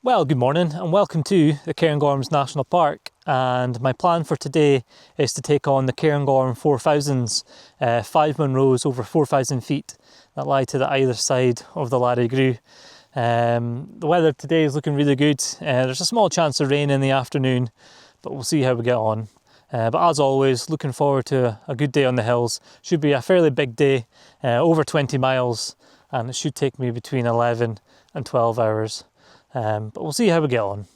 Well, good morning and welcome to the Cairn National Park, and my plan for today is to take on the Cairn 4000s, 5 Munros over 4,000 feet that lie to the either side of the Larry Grue. The weather today is looking really good. There's a small chance of rain in the afternoon, but we'll see how we get on. But as always, looking forward to a good day on the hills. Should be a fairly big day, over 20 miles, and it should take me between 11 and 12 hours. But we'll see how we get on.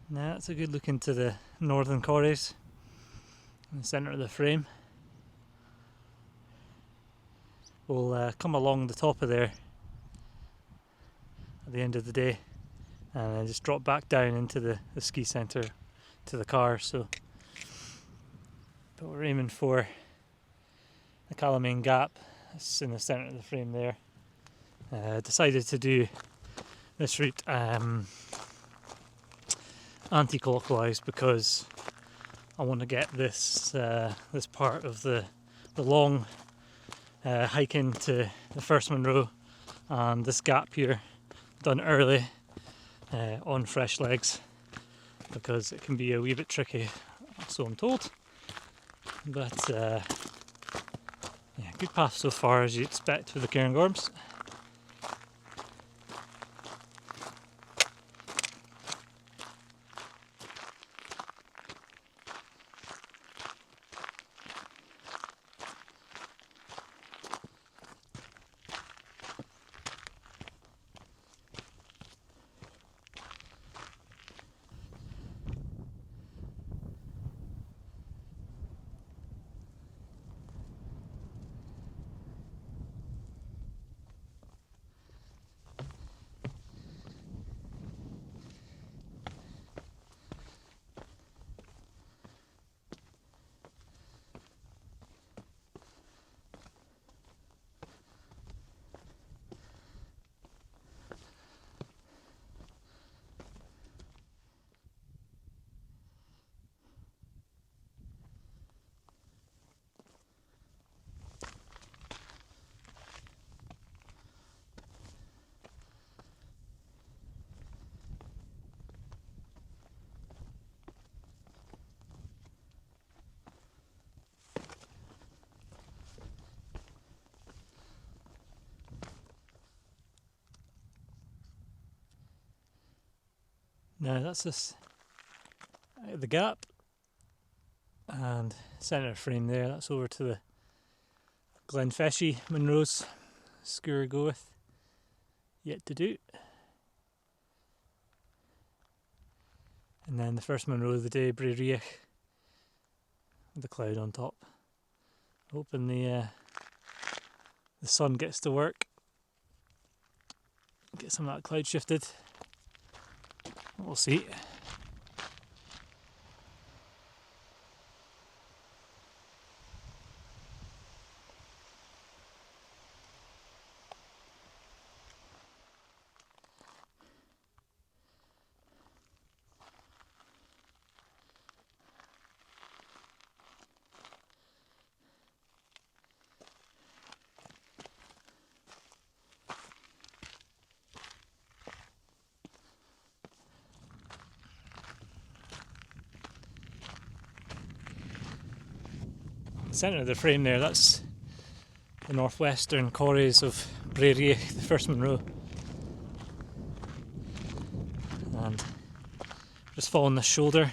Now that's a good look into the northern corries in the centre of the frame. We'll come along the top of there at the end of the day and then just drop back down into the ski centre to the car. But we're aiming for the Calamine Gap. It's in the centre of the frame there. Decided to do this route anti-clockwise because I want to get this this part of the long hike into the first Munro and this gap here done early on fresh legs, because it can be a wee bit tricky, so I'm told. But yeah, good path so far, as you expect with the Cairngorms. Now that's this out of the gap and centre frame there. That's over to the Glenfeshie Munros. Sgòr goeth, yet to do. And then the first Munro of the day, Braeriach, with the cloud on top. Hoping the sun gets to work, get some of that cloud shifted. We'll see. Centre of the frame there, that's the northwestern corries of Braeriach, the first Munro. And just following the shoulder,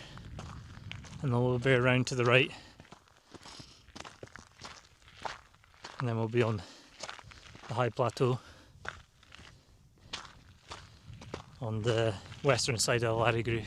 and then we'll bear round to the right, and then we'll be on the high plateau on the western side of the Larry Grue.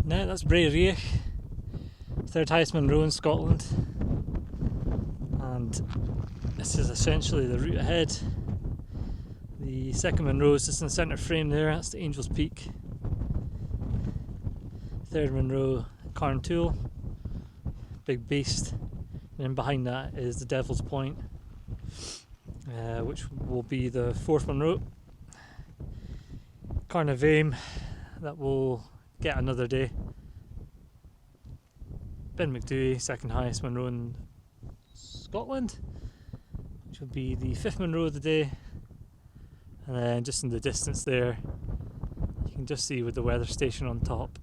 Now that's Braeriach, third highest Munro in Scotland, and this is essentially the route ahead. The second Munro is just in the centre frame there, that's the Angel's Peak. Third Munro, Cairn Toul, big beast, and then behind that is the Devil's Point, which will be the fourth Munro. Cairn of Aim, that will get another day. Macdui, second highest Munro in Scotland, which will be the fifth Munro of the day. And then just in the distance there, you can just see with the weather station on top,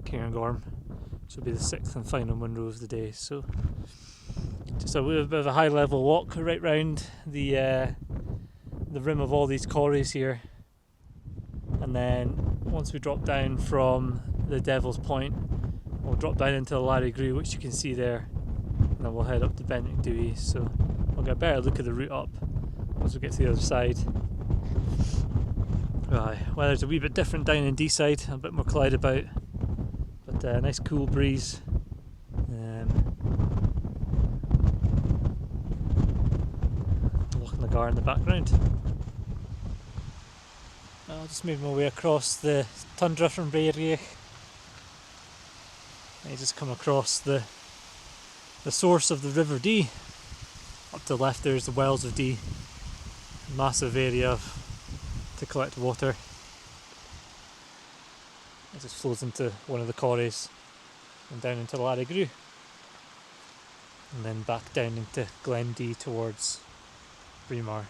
Cairn, which will be the sixth and final Munro of the day. So just a bit of a high level walk right round the rim of all these corries here. And then once we drop down from the Devil's Point, we'll drop down into the Larry Grew, which you can see there, and then we'll head up to Macdui. So we'll get a better look at the route up once we get to the other side. Right, weather's a wee bit different down in D-side, a bit more cloud about, but a nice cool breeze. Lochain in the background. I'll just move my way across the tundra from Braeriach. I just come across the source of the River Dee. Up to the left there's the Wells of Dee, massive area to collect water. It just flows into one of the corries and down into the Larry Grew, and then back down into Glen Dee towards Braeriach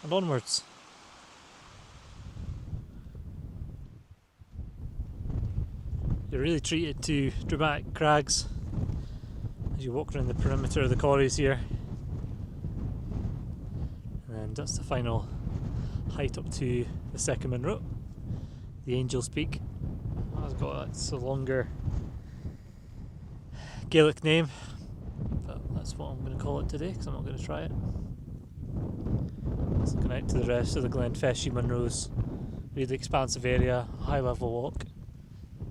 and onwards. You're really treated to dramatic crags as you walk around the perimeter of the corries here, and then that's the final height up to the second Munro, the Angel's Peak. It's a longer Gaelic name, but that's what I'm going to call it today because I'm not going to try it. It's looking out to the rest of the Glenfeshie Munros, really expansive area, high level walk.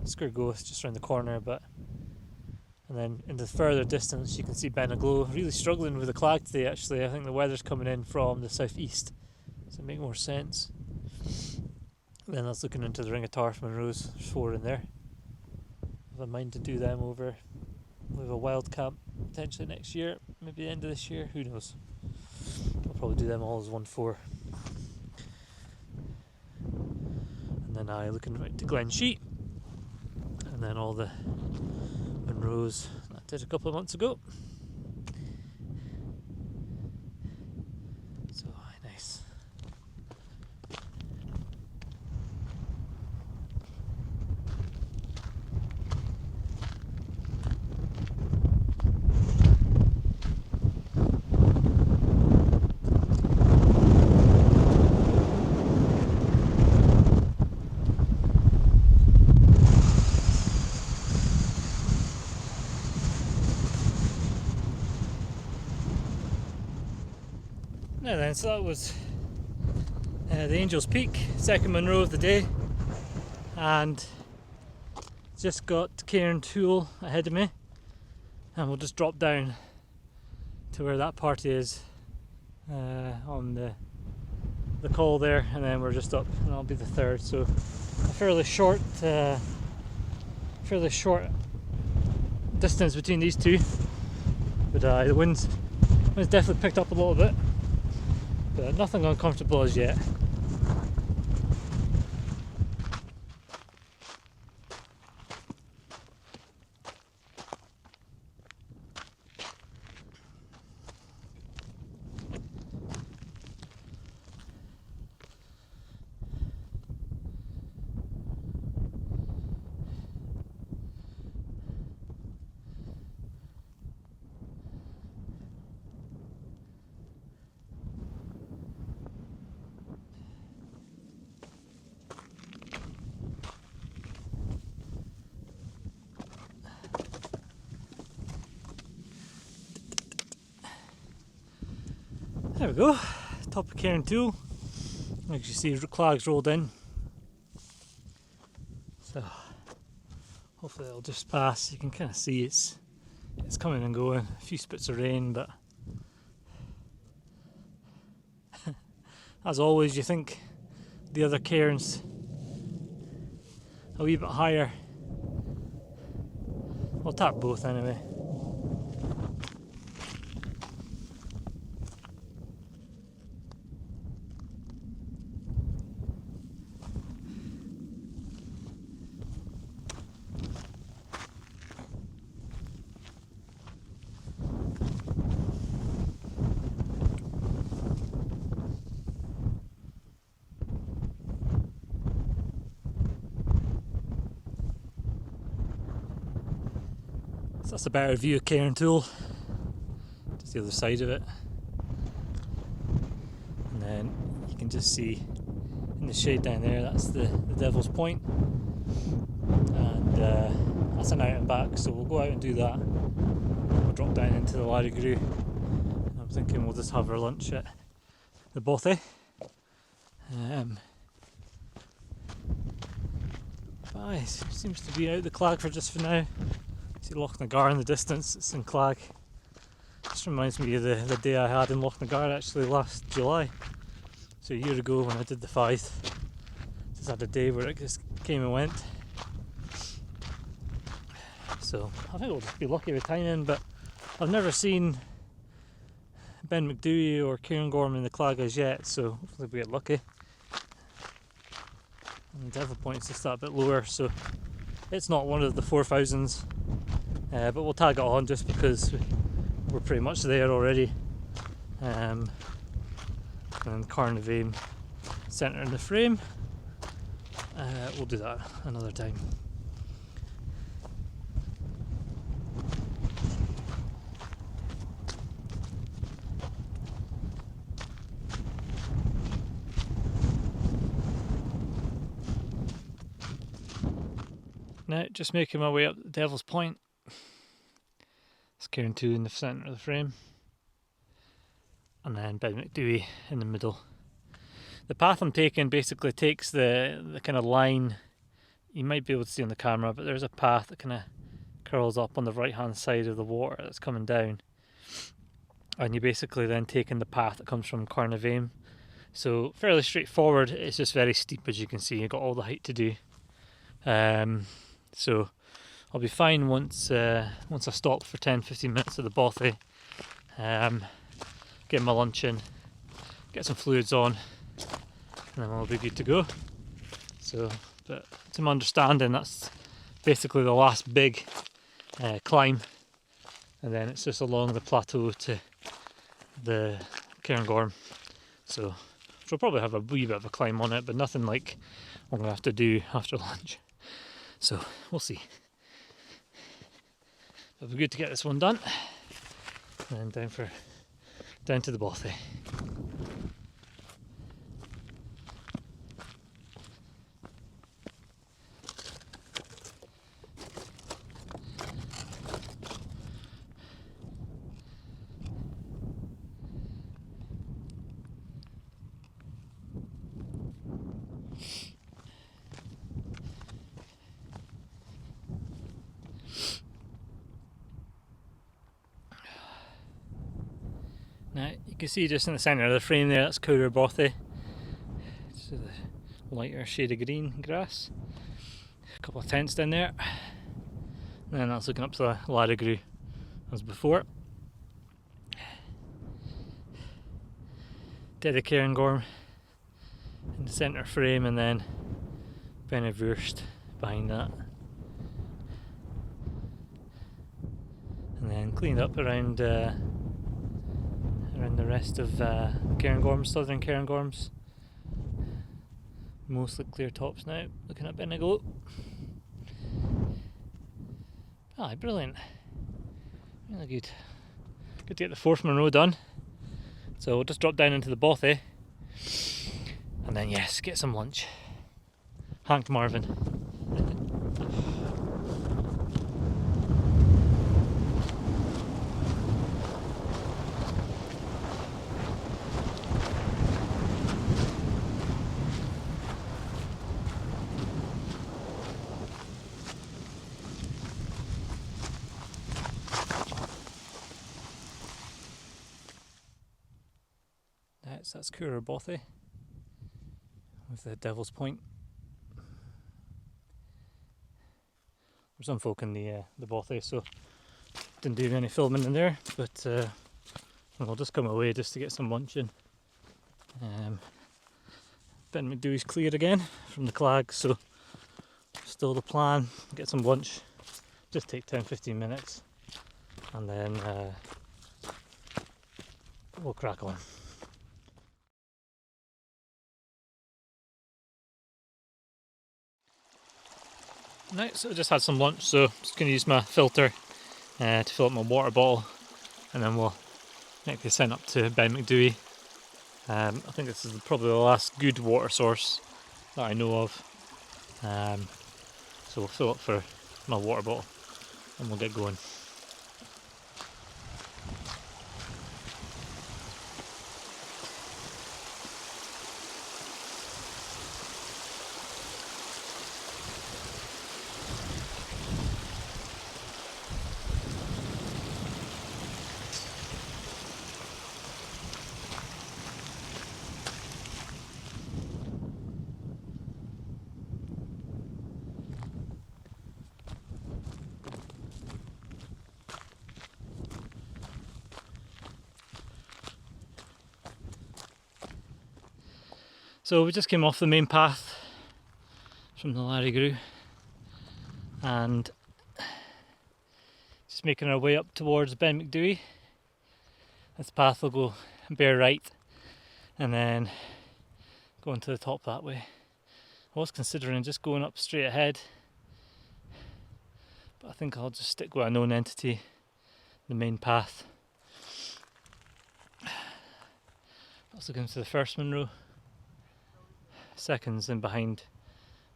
Sgòr just around the corner, and then in the further distance you can see Benaglow, really struggling with the clag today actually. I think the weather's coming in from the southeast, so it make more sense. And then that's looking into the Ring of Tarf Munros, there's 4 in there. I have a mind to do them over with a wild camp potentially next year, maybe the end of this year, who knows. I'll probably do them all as 1-4. And then looking right to Glen Sheet, and then all the Munros that I did a couple of months ago. So nice. Now then, so that was the Angel's Peak, second Munro of the day, and just got Cairn Toul ahead of me, and we'll just drop down to where that party is on the col there, and then we're just up, and I'll be the third. So a fairly short distance between these two, but the wind's definitely picked up a little bit. But nothing uncomfortable as yet. There we go, top of Cairn Toul. As you see, clags rolled in. So hopefully it'll just pass. You can kind of see it's coming and going. A few spits of rain, but as always, you think the other cairns a wee bit higher. We'll tap both anyway. So that's a better view of Cairn Toul, just the other side of it. And then you can just see in the shade down there, that's the Devil's Point. And that's an out and back, so we'll go out and do that. We'll drop down into the Larrigrew. I'm thinking we'll just have our lunch at the Bothy. But it seems to be out the Clag for just for now. See Lochain in the distance, it's in Clag. Just reminds me of the day I had in Lochain actually last July. So a year ago when I did the 5th. Just had a day where it just came and went. So I think we'll just be lucky with timing, but I've never seen Ben Macdui or Cairn in the Clag as yet, so hopefully we get lucky. And the Devil Point's just that bit lower, so it's not one of the 4,000s. But we'll tag it on just because we're pretty much there already. And Cairn centre in the frame. We'll do that another time. Now, just making my way up the Devil's Point. It's Cairn 2 in the centre of the frame. And then Ben Macdui in the middle. The path I'm taking basically takes the kind of line, you might be able to see on the camera, but there's a path that kind of curls up on the right hand side of the water that's coming down. And you're basically then taking the path that comes from Cairn. So fairly straightforward, it's just very steep as you can see, you've got all the height to do. So I'll be fine once I stop for 10-15 minutes at the Bothy, get my lunch in, get some fluids on, and then we'll be good to go. So, but to my understanding, that's basically the last big climb, and then it's just along the plateau to the Cairn. So we'll probably have a wee bit of a climb on it, but nothing like I'm going to have to do after lunch. So we'll see. It'll be good to get this one done, and then down to the Bothy. Now you can see just in the centre of the frame there, that's Cooler Bothy. Just the lighter shade of green grass. A couple of tents down there. And then that's looking up to the Larrigrew as before. Dead Cairn in the centre frame, and then Benevurst behind that. And then cleaned up around the rest of southern Cairn. Mostly clear tops now, looking at Beneglo. Brilliant. Really good. Good to get the 4th Monroe done. So we'll just drop down into the Bothy, and then yes, get some lunch. Hank Marvin. So that's Cura Bothy with the Devil's Point. There's some folk in the Bothy, so didn't do any filming in there, but I'll just come away just to get some lunch in. Ben Macdui's cleared again from the Clag, so still the plan, get some lunch, just take 10-15 minutes, and then we'll crack on. Right, so I just had some lunch, so just going to use my filter to fill up my water bottle, and then we'll make the ascent up to Ben Macdui. I think this is probably the last good water source that I know of, so we'll fill up for my water bottle and we'll get going. So we just came off the main path from the Larrigrew and just making our way up towards Ben Macdui. This path will go bear right and then going to the top that way. I was considering just going up straight ahead, but I think I'll just stick with a known entity, the main path. Also going to the first Monroe, second's in behind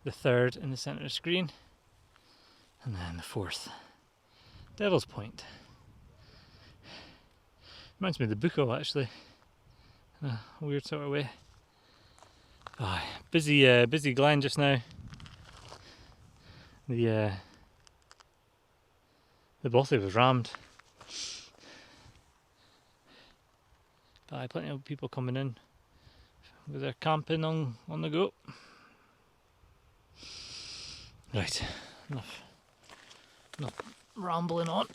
the third in the centre of the screen, and then the fourth, Devil's Point. Reminds me of the Bucco actually, in a weird sort of way. Busy glen just now. The Bothy was rammed. Plenty of people coming in with their camping on the go. Right, enough rambling on.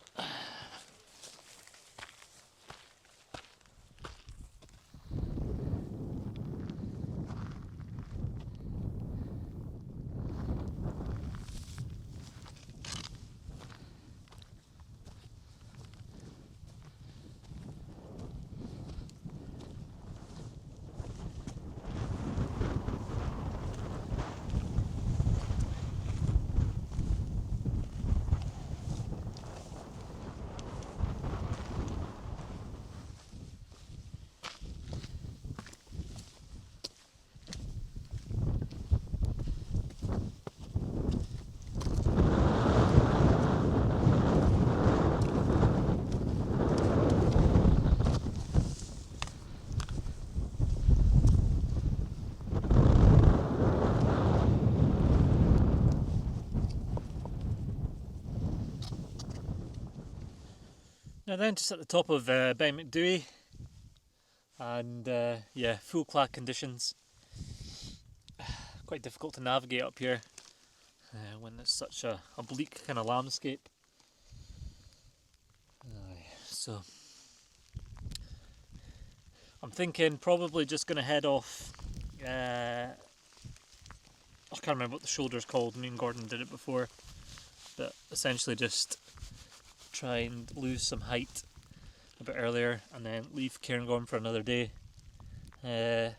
Now then, just at the top of Ben Macdui, and yeah, full Clag conditions. Quite difficult to navigate up here when it's such a bleak kind of landscape. So I'm thinking probably just going to head off. I can't remember what the shoulder's called. Me and Gordon did it before, but essentially just try and lose some height a bit earlier and then leave Cairn for another day. It's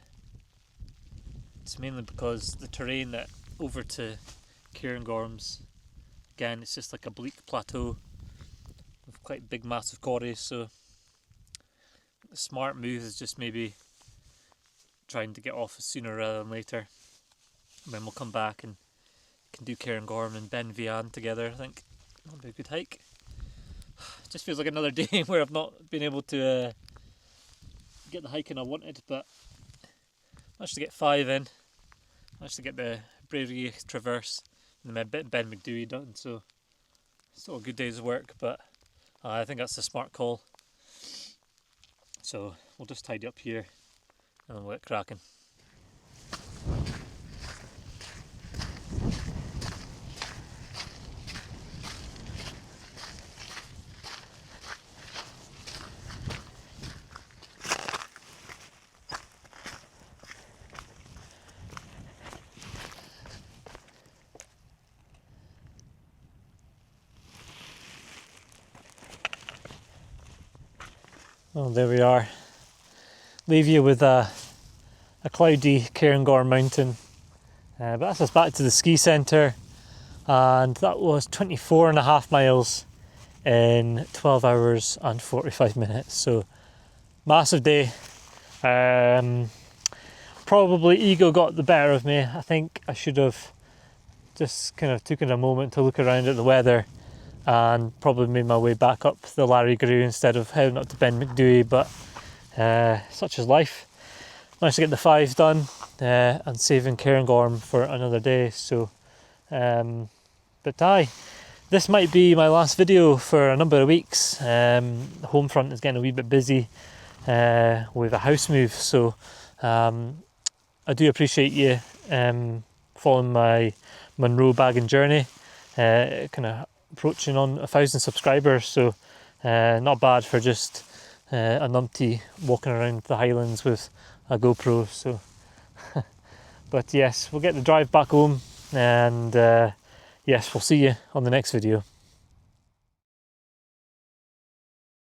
mainly because the terrain that over to Cairngorms, again, it's just like a bleak plateau with quite big massive quarries, so the smart move is just maybe trying to get off sooner rather than later, and then we'll come back and can do Cairngorm and Ben Vian together. I think that'll be a good hike. It just feels like another day where I've not been able to get the hiking I wanted, but managed to get 5 in. Managed to get the Braeriach traverse and then Ben Macdui done, so still a good day's work, but I think that's a smart call. So we'll just tidy up here and we'll get cracking. Well, there we are. Leave you with a cloudy Cairn mountain. But that's us back to the ski centre, and that was 24.5 miles in 12 hours and 45 minutes. So massive day. Probably ego got the better of me. I think I should have just kind of taken a moment to look around at the weather and probably made my way back up the Larry Grew instead of heading up to Ben Macdui, but such is life. Managed to get the 5 done and saving Cairn for another day. So, but aye, this might be my last video for a number of weeks. The home front is getting a wee bit busy with a house move, so I do appreciate you following my Munro bagging journey. Kind of approaching on 1,000 subscribers, so not bad for just a numpty walking around the Highlands with a GoPro. So but yes, we'll get the drive back home, and yes, we'll see you on the next video.